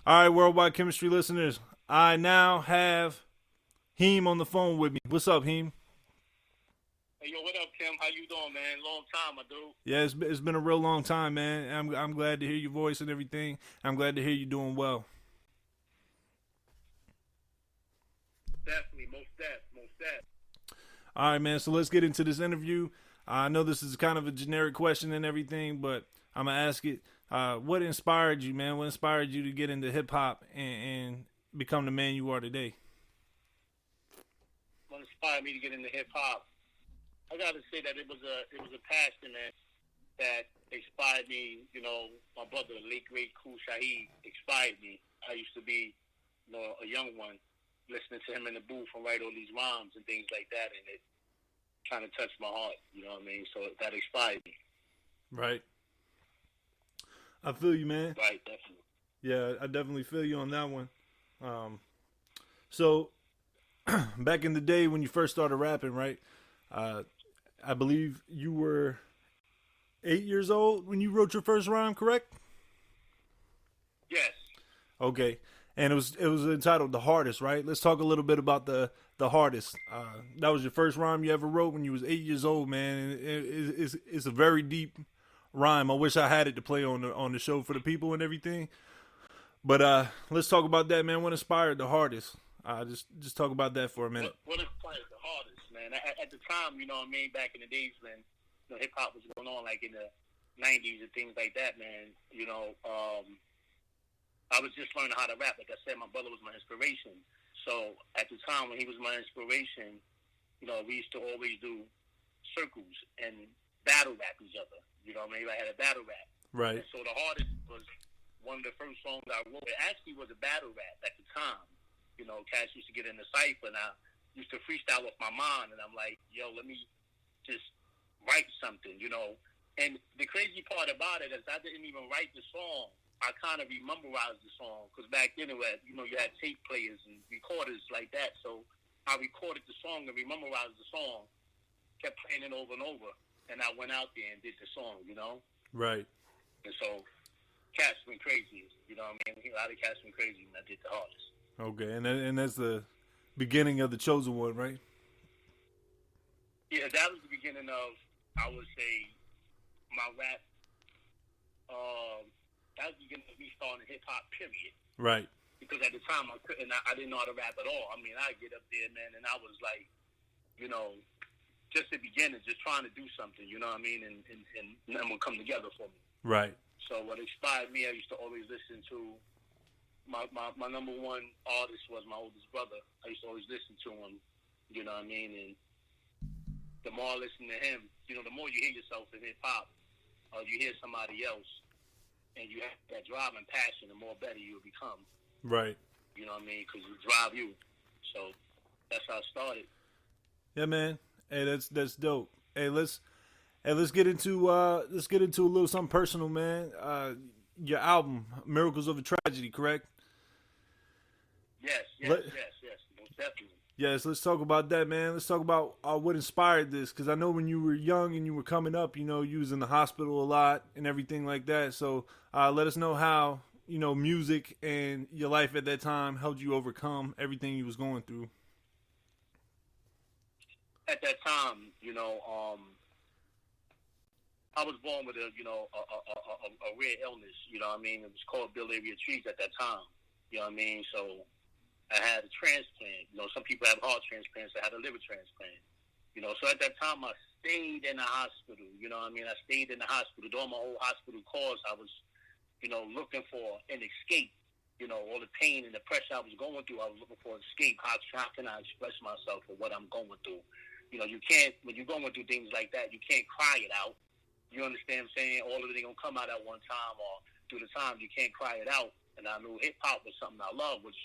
All right, Worldwide Chemistry listeners, I now have Heem on the phone with me. What's up, Heem? Hey, yo, what up, Kim? How you doing, man? Long time, my dude. Yeah, it's been a real long time, man. I'm glad to hear your voice and everything. I'm glad to hear you doing well. Definitely, most deaf. All right, man. So let's get into this interview. I know this is kind of a generic question and everything, but I'm gonna ask it. What inspired you, man? What inspired you to get into hip hop and become the man you are today? What inspired me to get into hip hop? I gotta say that it was a passion that inspired me. You know, my brother, the late great Kool Shaheed, inspired me. I used to be, a young one, listening to him in the booth and write all these rhymes and things like that, and it kind of touched my heart. You know what I mean? So that inspired me. Right. I feel you, man. Right, definitely. Yeah, I definitely feel you on that one. So back in the day when you first started rapping, right? I believe you were 8 years old when you wrote your first rhyme, correct? Yes. Okay, and it was entitled "The Hardest," right? Let's talk a little bit about the hardest. That was your first rhyme you ever wrote when you was 8 years old, man. And it's a very deep rhyme. I wish I had it to play on the show for the people and everything. But let's talk about that, man. What inspired the hardest? Just talk about that for a minute. What inspired the hardest, man? At the time, you know what I mean, back in the days when hip hop was going on, like in the '90s and things like that, man. I was just learning how to rap. Like I said, my brother was my inspiration. So at the time when he was my inspiration, we used to always do circles and battle rap each other. You know what I mean? I had a battle rap. Right. And so the hardest was one of the first songs I wrote. It actually was a battle rap at the time. Cats used to get in the cypher, and I used to freestyle off my mind, and I'm like, yo, let me just write something, And the crazy part about it is I didn't even write the song. I kind of memorized the song, because back then, you had tape players and recorders like that, so I recorded the song and memorized the song, kept playing it over and over, and I went out there and did the song, Right. And so cats went crazy, you know what I mean? A lot of cats went crazy when I did the hardest. Okay, and that's the beginning of the chosen one, right? Yeah, that was the beginning of, I would say, my rap. That was the beginning of me starting hip hop, period. Right. Because at the time I didn't know how to rap at all. I mean, I'd get up there, man, and I was like, just the beginning, just trying to do something, you know what I mean, and nothing would come together for me. Right. So what inspired me, I used to always listen to. My number one artist was my oldest brother. I used to always listen to him, you know what I mean? And the more I listen to him, the more you hear yourself in hip-hop, or you hear somebody else, and you have that drive and passion, the more better you'll become. Right. You know what I mean? Because it drive you. So that's how it started. Yeah, man. Hey, that's dope. Hey, let's get into a little something personal, man. Your album, Miracles of a Tragedy, correct? Yes, most definitely. Yes, let's talk about that, man. Let's talk about what inspired this, because I know when you were young and you were coming up, you was in the hospital a lot and everything like that. So let us know how, music and your life at that time helped you overcome everything you was going through. At that time, I was born with a rare illness, you know what I mean? It was called biliary atresia at that time, you know what I mean? So I had a transplant. Some people have heart transplants. I had a liver transplant. So at that time I stayed in the hospital, you know what I mean? I stayed in the hospital. During my whole hospital course, I was, looking for an escape. All the pain and the pressure I was going through, I was looking for an escape. How can I express myself for what I'm going through? You can't, when you're going through things like that, you can't cry it out. You understand what I'm saying? All of it ain't going to come out at one time, or through the time you can't cry it out. And I knew hip-hop was something I loved, which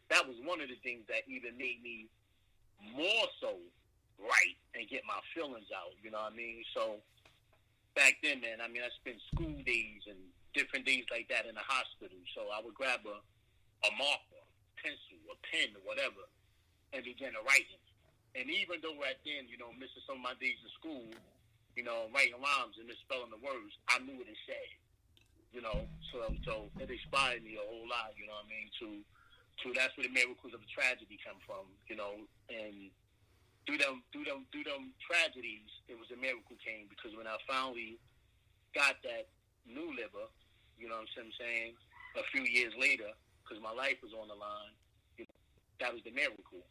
that was one of the things that even made me more so write and get my feelings out, you know what I mean? So back then, man, I spent school days and different days like that in the hospital. So I would grab a marker, pencil, a pen, or whatever, and begin to writing. And even though right then, missing some of my days in school, writing rhymes and misspelling the words. I knew what it said. So it inspired me a whole lot. You know what I mean? To that's where the miracles of the tragedy come from. And through them tragedies, it was a miracle came, because when I finally got that new liver, you know what I'm saying, a few years later, because my life was on the line, that was the miracle.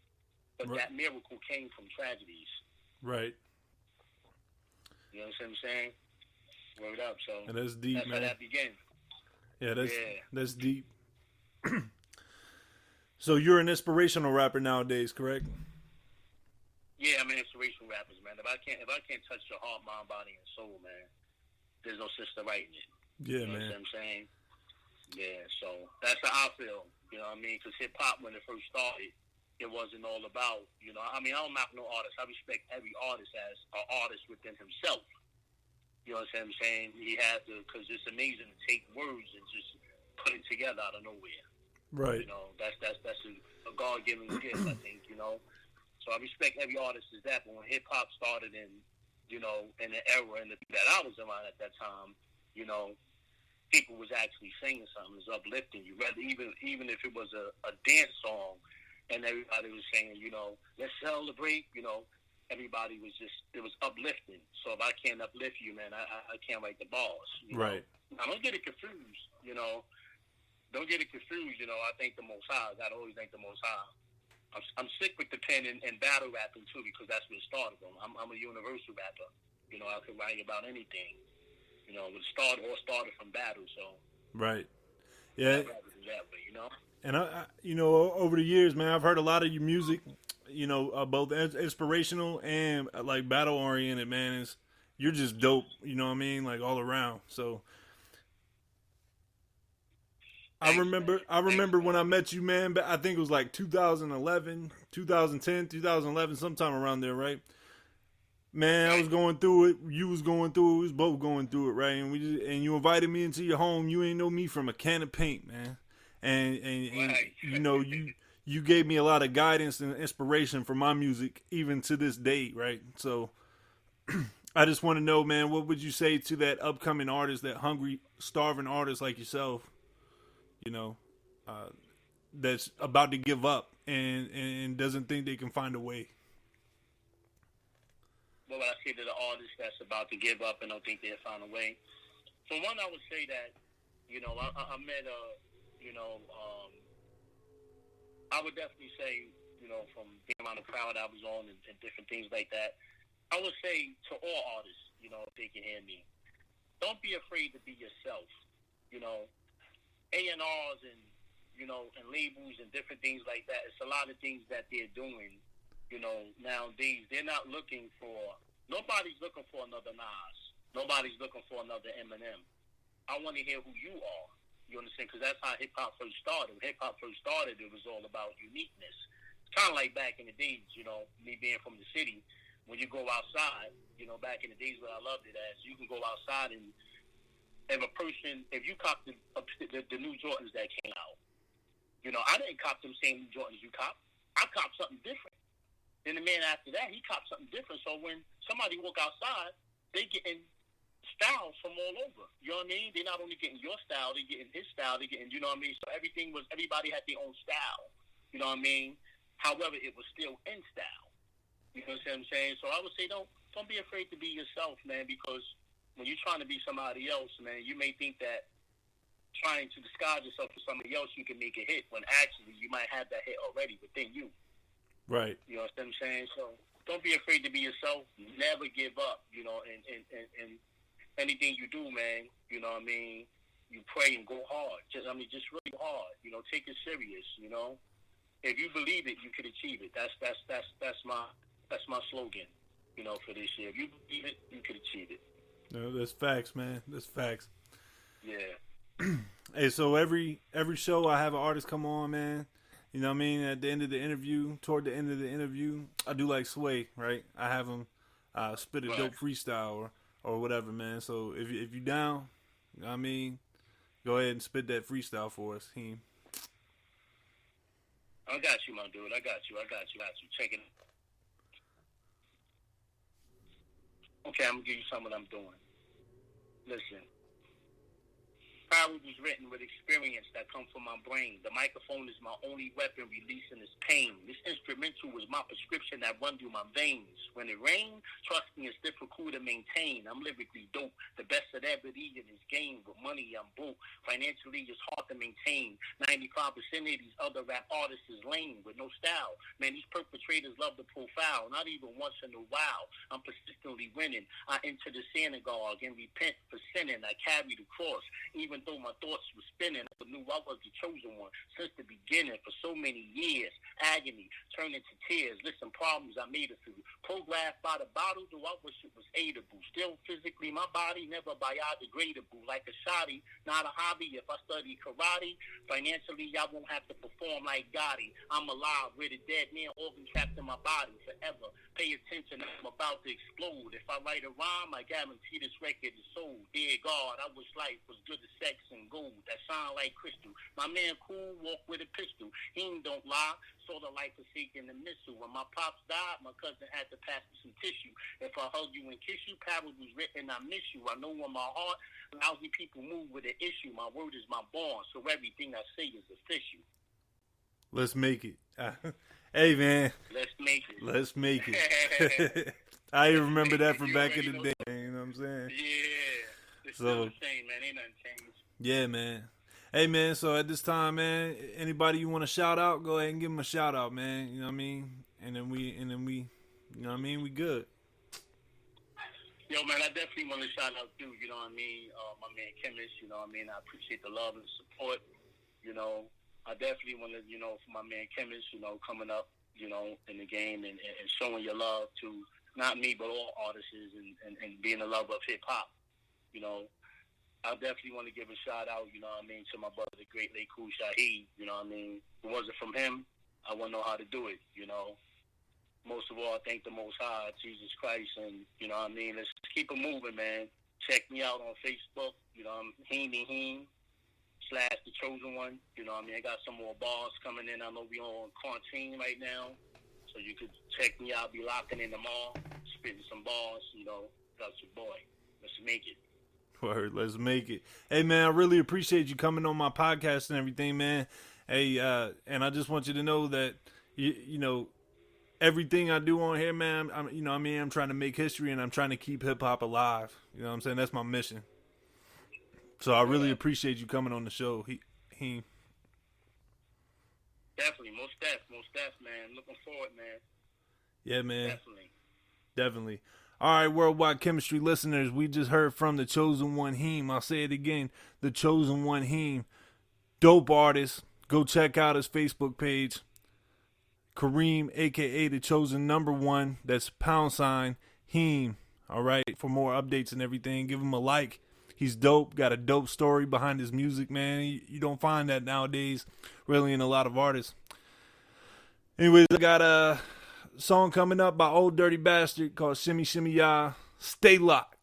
But right. that miracle came from tragedies. Right. You know what I'm saying? Word up. So and that's deep, that's man. how that began. Yeah, that's deep. So you're an inspirational rapper nowadays, correct? Yeah, I'm an inspirational rapper, man. If I can't touch your heart, mind, body, and soul, man, there's no sense to writing it. Yeah, you know man. What I'm saying? Yeah, so that's how I feel. You know what I mean? Because hip hop, when it first started, it wasn't all about, I don't knock no artist. I respect every artist as an artist within himself. You know what I'm saying? He had to, because it's amazing to take words and just put it together out of nowhere. Right. That's a God-given gift, I think. So I respect every artist as that. But when hip hop started in the era and that I was around at that time, people was actually singing something, it was uplifting you. Rather, even if it was a dance song, and everybody was saying, let's celebrate, everybody was it was uplifting. So if I can't uplift you, man, I can't write the bars. Right. Now, don't get it confused, Don't get it confused, I thank the Most High. I always thank the Most High. I'm sick with the pen and battle rapping, too, because that's where it started from. I'm a universal rapper. I could write about anything. It started from battle, so. Right. Yeah. That way, And over the years, man, I've heard a lot of your music, both inspirational and like battle oriented, man. You're just dope, you know what I mean? Like all around. So I remember when I met you, man, but I think it was like 2011, 2010, 2011, sometime around there, right? Man, I was going through it. You was going through it. We was both going through it, right? And you invited me into your home. You ain't know me from a can of paint, man. And Right. you gave me a lot of guidance and inspiration for my music, even to this day, right? So I just want to know, man, what would you say to that upcoming artist, that hungry, starving artist like yourself, that's about to give up and doesn't think they can find a way? What would I say to the artist that's about to give up and don't think they'll find a way? For one, I would say that, I met I would definitely say, from the amount of crowd I was on and different things like that, I would say to all artists, if they can hear me, don't be afraid to be yourself. A&Rs and labels and different things like that. It's a lot of things that they're doing, nowadays. They're not looking for, nobody's looking for another Nas. Nobody's looking for another Eminem. I want to hear who you are. You understand? Because that's how hip-hop first started. When hip-hop first started, it was all about uniqueness. It's kind of like back in the days, me being from the city, when you go outside, back in the days when I loved it as, you can go outside and if you cop the new Jordans that came out, I didn't cop them same Jordans you cop. I copped something different. Then the man after that, he copped something different. So when somebody walk outside, they getting styles from all over. You know what I mean? They're not only getting your style, they're getting his style, they're getting, you know what I mean? So everybody had their own style. You know what I mean? However, it was still in style. You know what I'm saying? So I would say don't be afraid to be yourself, man, because when you're trying to be somebody else, man, you may think that trying to disguise yourself for somebody else, you can make a hit, when actually you might have that hit already within you. Right. You know what I'm saying? So don't be afraid to be yourself. Never give up, in anything you do, man. You know what I mean? You pray and go hard. Just really hard. Take it serious, If you believe it, you can achieve it. That's my slogan, for this year. If you believe it, you can achieve it. No, that's facts, man. That's facts. Yeah. Hey, so every show I have an artist come on, man. You know what I mean? At the end of the interview, toward the end of the interview, I do like Sway, right? I have him spit a dope freestyle or whatever, man. So if you down, you know what I mean, go ahead and spit that freestyle for us, Heem. I got you, my dude. I got you. Check it. Okay, I'm gonna give you some of what I'm doing. Listen. Power was written with experience that come from my brain. The microphone is my only weapon releasing this pain. This instrumental was my prescription that run through my veins. When it rains, trust me, it's difficult to maintain. I'm lyrically dope. The best of every in this game. With money, I'm broke. Financially, it's hard to maintain. 95% of these other rap artists is lame with no style. Man, these perpetrators love the profile. Not even once in a while. I'm persistently winning. I enter the synagogue and repent for sinning. I carry the cross. Even though my thoughts were spinning, I knew I was the chosen one since the beginning. For so many years, agony turned into tears. Listen, problems I made it through. Programmed by the bottle, though I wish it was aidable. Still physically, my body never biodegradable. Like a shoddy, not a hobby. If I study karate, financially, I won't have to perform like Gotti. I'm alive with a dead man organ trapped in my body forever. Pay attention, I'm about to explode. If I write a rhyme, I guarantee this record is sold. Dear God, I wish life was good as sex and gold that shine like crystal. My man cool, walk with a pistol. He don't lie, sort of like forsaking the missile. When my pops died, my cousin had to pass me some tissue. If I hug you and kiss you, Parrot was written, I miss you. I know in my heart, lousy people move with an issue. My word is my bond, so everything I say is official. Let's make it. Hey, man. Let's make it. Let's make it. I even remember that from back in the day. You know what I'm saying? Yeah. It's still the same, man. Ain't nothing changed. Yeah, man. Hey, man, so at this time, man, anybody you want to shout out, go ahead and give them a shout out, man. You know what I mean? And then we, you know what I mean? We good. Yo, man, I definitely want to shout out too, you know what I mean? My man Chemist, you know what I mean? I appreciate the love and support, you know. I definitely want to, you know, for my man Chemist, you know, coming up, you know, in the game and showing your love to not me, but all artists and being a lover of hip-hop, you know. I definitely want to give a shout out, you know what I mean, to my brother, the great late Kool Shaheed, you know what I mean. If it wasn't from him, I wouldn't know how to do it, you know. Most of all, I thank the Most High, Jesus Christ, and, you know what I mean, let's keep it moving, man. Check me out on Facebook, you know, I'm Heem / The Chosen One, you know what I mean. I got some more bars coming in. I know we on quarantine right now, so you could check me out, be locking in the mall, spitting some bars, you know. That's your boy. Let's make it. Word, let's make it. Hey, man, I really appreciate you coming on my podcast and everything, man. Hey, and I just want you to know that, you know, everything I do on here, man, you know what I mean, I'm trying to make history and I'm trying to keep hip-hop alive. You know what I'm saying? That's my mission. So I really appreciate you coming on the show. He Definitely, most def, man. Looking forward, man. Yeah, man. Definitely. All right, Worldwide Chemistry listeners, we just heard from the Chosen One Heem. I'll say it again, the Chosen One Heem. Dope artist. Go check out his Facebook page. Kareem, a.k.a. the Chosen #1. That's # Heem. All right, for more updates and everything, give him a like. He's dope. Got a dope story behind his music, man. You don't find that nowadays, really, in a lot of artists. Anyways, I got a song coming up by Old Dirty Bastard called Shimmy Shimmy Ya. Stay locked.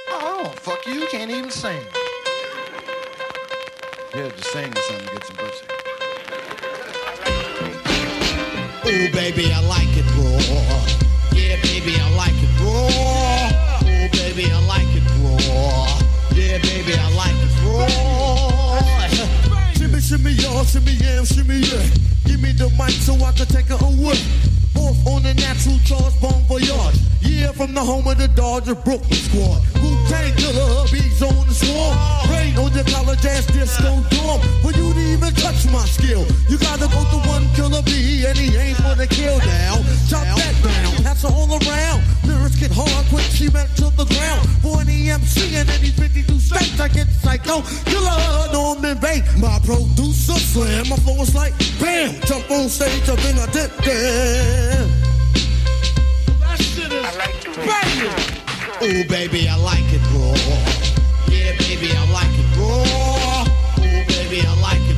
Oh, fuck you can't even sing. Yeah, just sing or something to get some pussy. Oh, baby, I like it raw. Yeah, baby, I like it raw. Oh, baby, I like it raw. Yeah, baby, I like it raw. Shimmy, shimmy, y'all, shimmy, yeah. Give me the mic so I can take it away. Off on the natural charge, bon voyage. Yeah, from the home of the Dodger Brooklyn squad. Wu-Tang Killer, bees on the swarm. Rain on your college ass disco dorm. For you to even touch my skill, you gotta go to one killer bee, and he ain't for the kill down. Chop that down, pass it all around. Lyrics get hard quick, she went to the ground. For an EMC and any 52 states, I get psycho. Killer, Norman Bates, my producer slam. My flow is like bam, jump on stage, I've been a dip there. That shit is banging. Oh, baby, I like it raw. Yeah, baby, I like it raw. Oh, baby, I like it